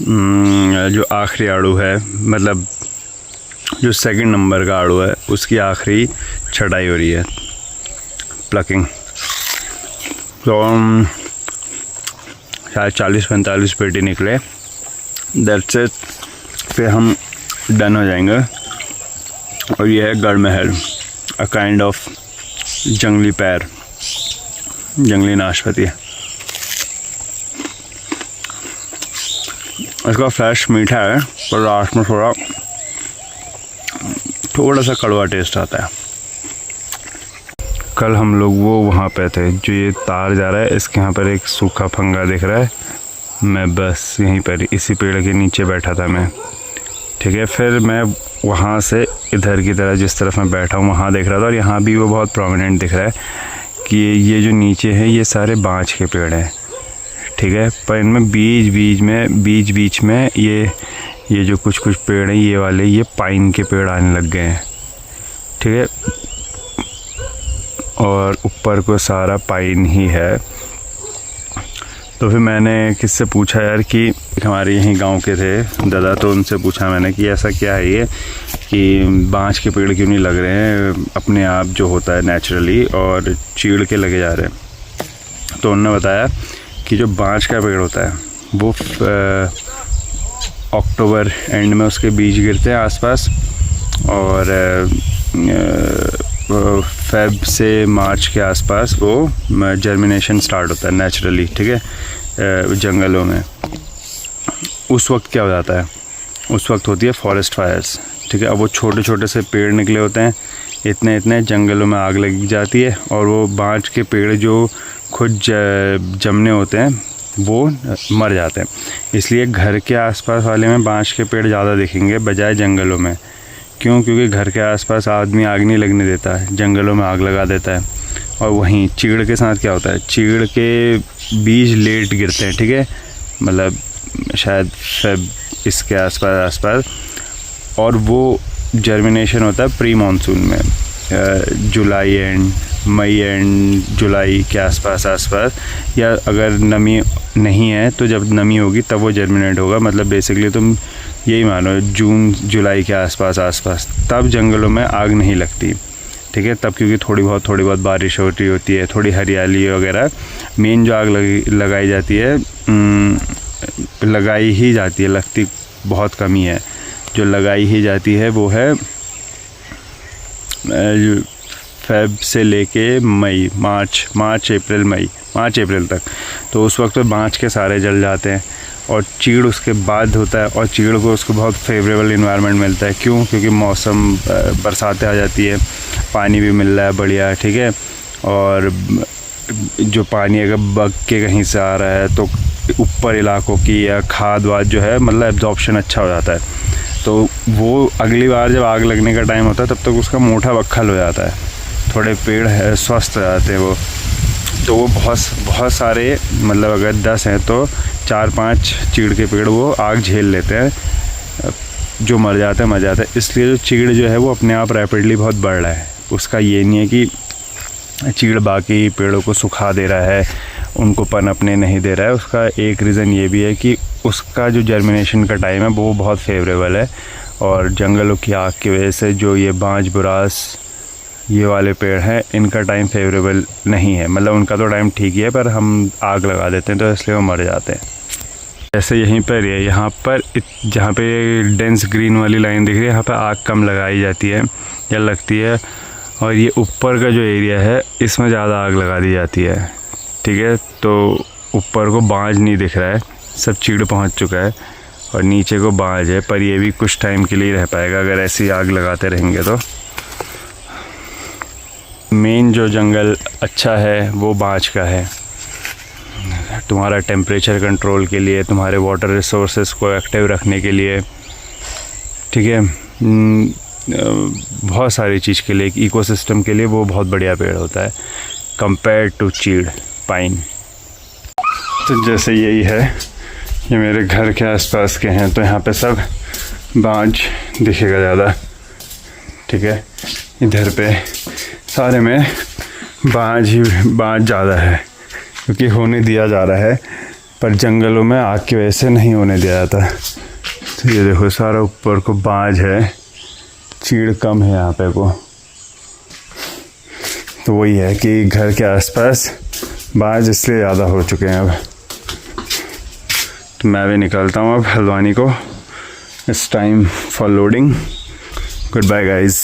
जो आखिरी आड़ू है, मतलब जो सेकंड नंबर का आड़ू है, उसकी आखिरी छटाई हो रही है, प्लकिंग। तो शायद 40-45 पेटी निकले, दैट्स इट, फिर हम डन हो जाएंगे। और ये है गढ़ महल, अ काइंड ऑफ जंगली पैर, जंगली नाशपाती। इसका फ्रेश मीठा है पर लास्ट में थोड़ा सा कड़वा टेस्ट आता है। कल हम लोग वो वहाँ पे थे, जो ये तार जा रहा है, इसके यहाँ पर एक सूखा फंगा दिख रहा है। मैं बस यहीं पर इसी पेड़ के नीचे बैठा था मैं, ठीक है। फिर मैं वहाँ से इधर की तरह, जिस तरफ मैं बैठा हूँ वहाँ देख रहा था, और यहाँ भी वो बहुत प्रोमिनेंट दिख रहा है कि ये जो नीचे है ये सारे बांज के पेड़ हैं, ठीक है। पर इनमें बीच में ये जो कुछ पेड़ हैं, ये वाले ये पाइन के पेड़ आने लग गए हैं, ठीक है। और ऊपर को सारा पाइन ही है। तो फिर मैंने किससे पूछा यार, कि हमारे यहीं गांव के थे दादा, तो उनसे पूछा मैंने कि ऐसा क्या है ये, कि बांज के पेड़ क्यों नहीं लग रहे हैं अपने आप जो होता है नेचुरली, और चीड़ के लगे जा रहे हैं। तो उन्होंने बताया कि जो बांज का पेड़ होता है वो अक्टूबर एंड में उसके बीज गिरते हैं आसपास, और फेब से मार्च के आसपास वो जर्मिनेशन स्टार्ट होता है नेचुरली, ठीक है, जंगलों में। उस वक्त क्या हो जाता है, उस वक्त होती है फॉरेस्ट फायर्स, ठीक है। अब वो छोटे छोटे से पेड़ निकले होते हैं, इतने जंगलों में आग लग जाती है, और वो बांज के पेड़ जो खुद जमने होते हैं वो मर जाते हैं। इसलिए घर के आसपास वाले में बांज के पेड़ ज़्यादा दिखेंगे बजाय जंगलों में। क्यों? क्योंकि घर के आसपास आदमी आग नहीं लगने देता है, जंगलों में आग लगा देता है। और वहीं चीड़ के साथ क्या होता है, चीड़ के बीज लेट गिरते हैं, ठीक है, मतलब शायद फेब इसके आसपास, और वो जर्मिनेशन होता है प्री मानसून में, जुलाई एंड, मई एंड जुलाई के आसपास, या अगर नमी नहीं है तो जब नमी होगी तब वो जर्मिनेट होगा। मतलब बेसिकली तुम यही मानो जून जुलाई के आसपास, तब जंगलों में आग नहीं लगती, ठीक है। तब क्योंकि थोड़ी बहुत बारिश होती है, थोड़ी हरियाली वगैरह। मेन जो आग लगाई जाती है, लगाई ही जाती है, लगती बहुत कमी है, जो लगाई ही जाती है वो है फेब से लेके मई, मार्च अप्रैल तक। तो उस वक्त तो बांज के सारे जल जाते हैं, और चीड़ उसके बाद होता है, और चीड़ को उसको बहुत फेवरेबल इन्वायरमेंट मिलता है। क्यों? क्योंकि मौसम, बरसातें आ जाती है, पानी भी मिल रहा है बढ़िया, ठीक है। और जो पानी अगर बग के कहीं से आ रहा है तो ऊपर इलाकों की या खाद वाद जो है, मतलब एब्जॉर्प्शन अच्छा हो जाता है। तो वो अगली बार जब आग लगने का टाइम होता है तब तक उसका मोटा बक्खल हो जाता है, थोड़े पेड़ है स्वस्थ हो जाते हैं वो। तो वो बहुत सारे, मतलब अगर 10 हैं तो 4-5 चीड़ के पेड़ वो आग झेल लेते हैं, जो मर जाते हैं। इसलिए जो चीड़ जो है वो अपने आप रैपिडली बहुत बढ़ रहा है। उसका ये नहीं है कि चीड़ बाकी पेड़ों को सुखा दे रहा है, उनको पनपने नहीं दे रहा है। उसका एक रीज़न ये भी है कि उसका जो जर्मिनेशन का टाइम है वो बहुत फेवरेबल है, और जंगलों की आग की वजह से जो ये बांज बुरास ये वाले पेड़ हैं, इनका टाइम फेवरेबल नहीं है। मतलब उनका तो टाइम ठीक ही है, पर हम आग लगा देते हैं तो इसलिए वो मर जाते हैं। जैसे यहीं पर है, यहाँ पर जहाँ पे डेंस ग्रीन वाली लाइन दिख रही है, यहाँ पर आग कम लगाई जाती है या लगती है, और ये ऊपर का जो एरिया है इसमें ज़्यादा आग लगा दी जाती है, ठीक है। तो ऊपर को बांज नहीं दिख रहा है, सब चीड़ पहुँच चुका है, और नीचे को बांज है, पर ये भी कुछ टाइम के लिए रह पाएगा अगर ऐसी आग लगाते रहेंगे तो। मेन जो जंगल अच्छा है वो बांज का है, तुम्हारा टेम्परेचर कंट्रोल के लिए, तुम्हारे वाटर रिसोर्सेज को एक्टिव रखने के लिए, ठीक है, बहुत सारी चीज़ के लिए, इकोसिस्टम के लिए वो बहुत बढ़िया पेड़ होता है कंपेयर टू चीड़, पाइन। तो जैसे यही है, ये मेरे घर के आसपास के हैं, तो यहाँ पे सब बांज दिखेगा ज़्यादा, ठीक है। इधर पे सारे में बांज ज़्यादा है, क्योंकि होने दिया जा रहा है पर जंगलों में आग की वजह से नहीं होने दिया जाता। तो ये देखो सारा ऊपर को बाज है, चीड़ कम है यहाँ पे को। तो वही है कि घर के आसपास बाज इसलिए ज़्यादा हो चुके हैं अब। तो मैं भी निकलता हूँ अब हल्द्वानी को। It's time for loading. Goodbye guys.